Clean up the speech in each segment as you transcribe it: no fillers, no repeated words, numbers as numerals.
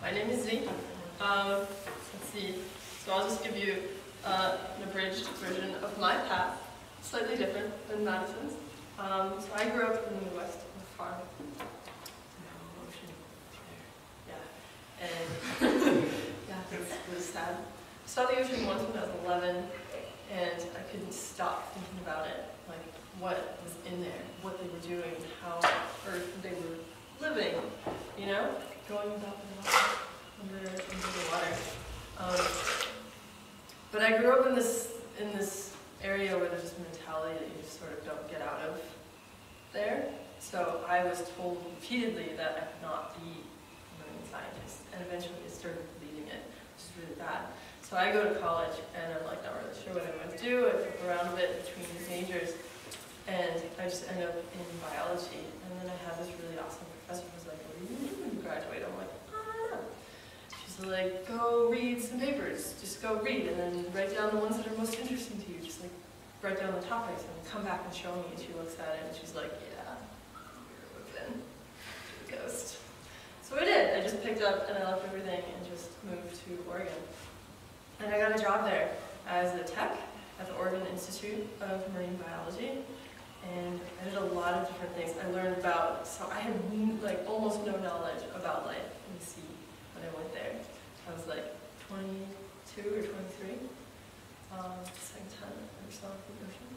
My name is Z. Let's see. So I'll just give you an abridged version of my path, slightly different than Madison's. So I grew up in the Midwest on a farm. No ocean there. Yeah. And yeah, it was sad. I saw the ocean once when I was 11, and I couldn't stop thinking about it. Like what was in there, what they were doing, how they were living, you know? Going about under the water. But I grew up in this area where there's this mentality that you just sort of don't get out of there. So I was told repeatedly that I could not be a marine scientist, and eventually I started believing it, which is really bad. So I go to college, and I'm like not really sure what I want to do. I flip around a bit between these majors, and I just end up in biology. And then I had this really awesome professor who was like, "What do you do when you graduate?" I'm like, "I don't know." She's like, "Go read some papers. Just go read, and then write down the ones that are most interesting to you. Just like write down the topics, and come back and show me." And she looks at it, and she's like, "Yeah, you're hooked in to the ghost." So I did. I just picked up, and I left everything, and just moved to Oregon. And I got a job there as a tech at the Oregon Institute of Marine Biology. And I did a lot of different things. I learned about, so I had like almost no knowledge about life in the sea when I went there. I was like 22 or 23, second time I ever saw the ocean.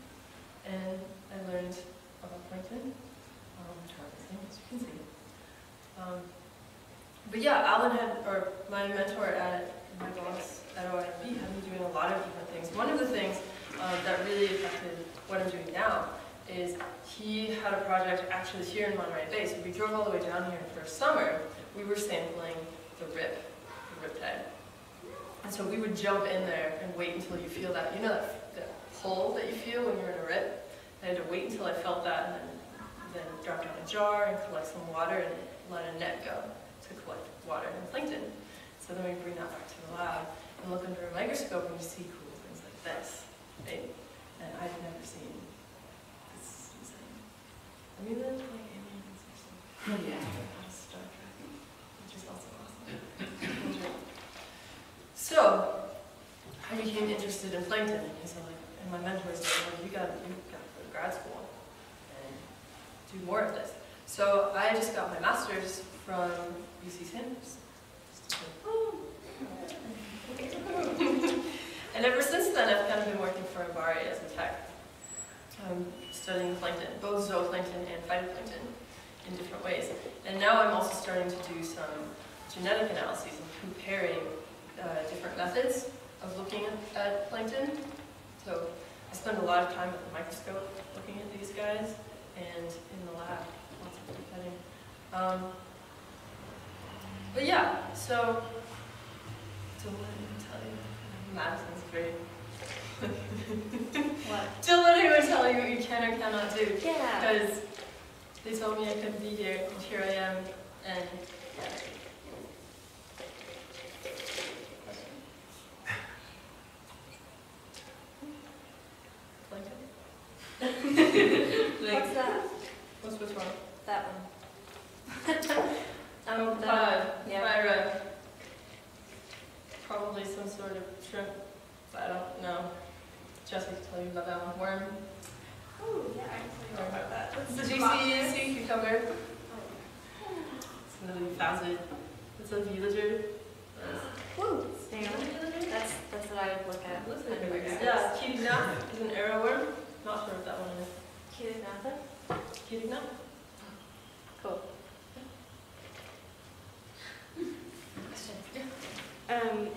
And I learned about plankton, harvesting, as you can see. But yeah, Alan or my mentor my boss at OIMB had me doing a lot of different things. One of the things that really affected what I'm doing now is he had a project actually here in Monterey Bay. So we drove all the way down here for summer. We were sampling the riptide. And so we would jump in there and wait until you feel that, you know, that pull that you feel when you're in a rip. I had to wait until I felt that, and then drop down a jar and collect some water and let a net go to collect water and plankton. So then we bring that back to the lab and look under a microscope and you see cool things like this, right? And I've never seen this insane. I mean, there's like aliens or something. Yeah. Out of Star Trek, which is also awesome. So I became interested in plankton, and so and my mentor said, "Well, you got to go to grad school and do more of this." So I just got my master's from UC Sanders. And ever since then, I've kind of been working for MBARI as a tech, studying plankton, both zooplankton and phytoplankton in different ways. And now I'm also starting to do some genetic analyses and comparing different methods of looking at plankton. So I spend a lot of time with the microscope looking at these guys, and in the lab, lots of pipetting. But yeah, so don't let anyone tell you. Madison's great. What? Don't let anyone tell you what you can or cannot do. Yeah. Because they told me I couldn't be here, and here I am, and yeah. What's that? Which one? That one. Yeah. Probably some sort of shrimp. I don't know. Jesse can tell you about that one. Worm. Oh, yeah, I can tell you about that. Did you see cucumber? It's another facet. It's a villager. Woo! That's what I would look at. Yeah, Ketigna is an arrow worm. Not sure what that one is. Ketigna? Cool.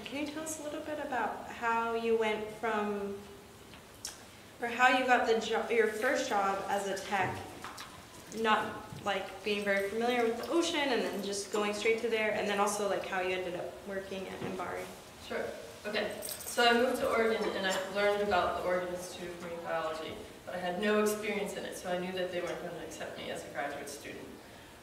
Can you tell us a little bit about how you went from, or how you got the job, your first job as a tech, not like being very familiar with the ocean and then just going straight to there, and then also like how you ended up working at MBARI? Sure. Okay. So I moved to Oregon and I learned about the Oregon Institute of Marine Biology, but I had no experience in it, so I knew that they weren't going to accept me as a graduate student,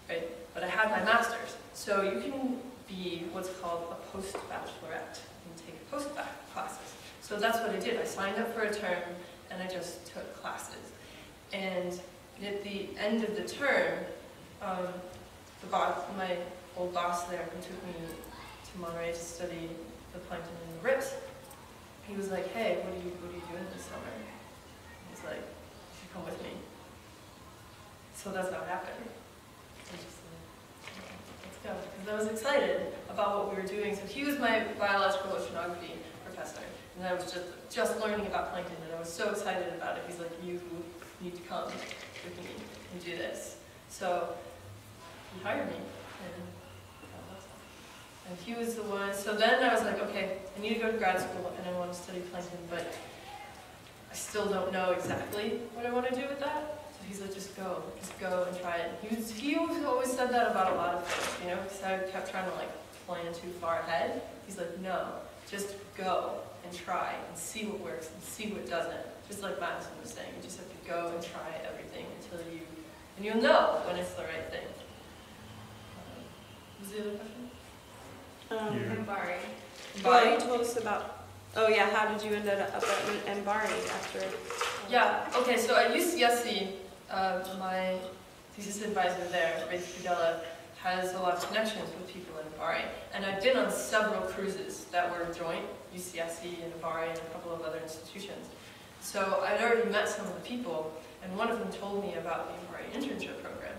right? But I had my master's, so you can be what's called a post-bachelorette and take post-bac classes. So that's what I did. I signed up for a term and I just took classes. And at the end of the term, my old boss there who took me to Monterey to study the plankton in the rips. He was like, hey, what are you doing this summer? He's like, you should come with me. So that's how it happened. I was just like, let's go. Because I was excited about what we were doing. So he was my biological oceanography professor. And I was just learning about plankton, and I was so excited about it. He's like, you need to come with me and do this. So he hired me. And he was the one, so then I was like, okay, I need to go to grad school and I want to study plankton, but I still don't know exactly what I want to do with that. So he's like, just go and try it. He always said that about a lot of things, you know, because I kept trying to like plan too far ahead. He's like, no, just go and try and see what works and see what doesn't. Just like Madison was saying, you just have to go and try everything until you'll know when it's the right thing. What was the other question? MBARI. Well, you told us about, oh yeah, how did you end up at MBARI after? Yeah, okay, so at UCSC, my thesis advisor there, Ray Fidella, has a lot of connections with people in MBARI. And I've been on several cruises that were joint, UCSC and MBARI and a couple of other institutions. So I'd already met some of the people, and one of them told me about the MBARI internship program.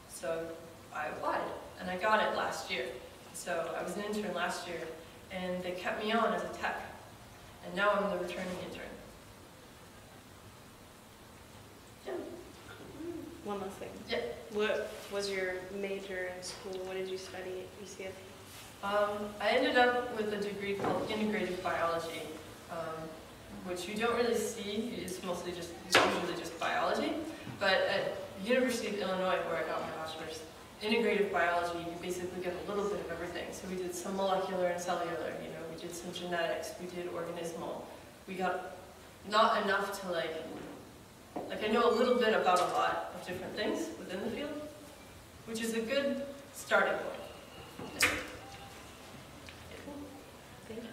So I applied, and I got it last year. So I was an intern last year, and they kept me on as a tech. And now I'm the returning intern. Yeah. One last thing. Yeah. What was your major in school? What did you study at UCSC? I ended up with a degree called integrative biology, which you don't really see. It's usually just biology. But at University of Illinois, where I got my bachelor's, integrative biology, you basically get a little bit of everything. So we did some molecular and cellular, you know, we did some genetics, we did organismal. We got not enough to like I know a little bit about a lot of different things within the field, which is a good starting point. Yeah. Thank you.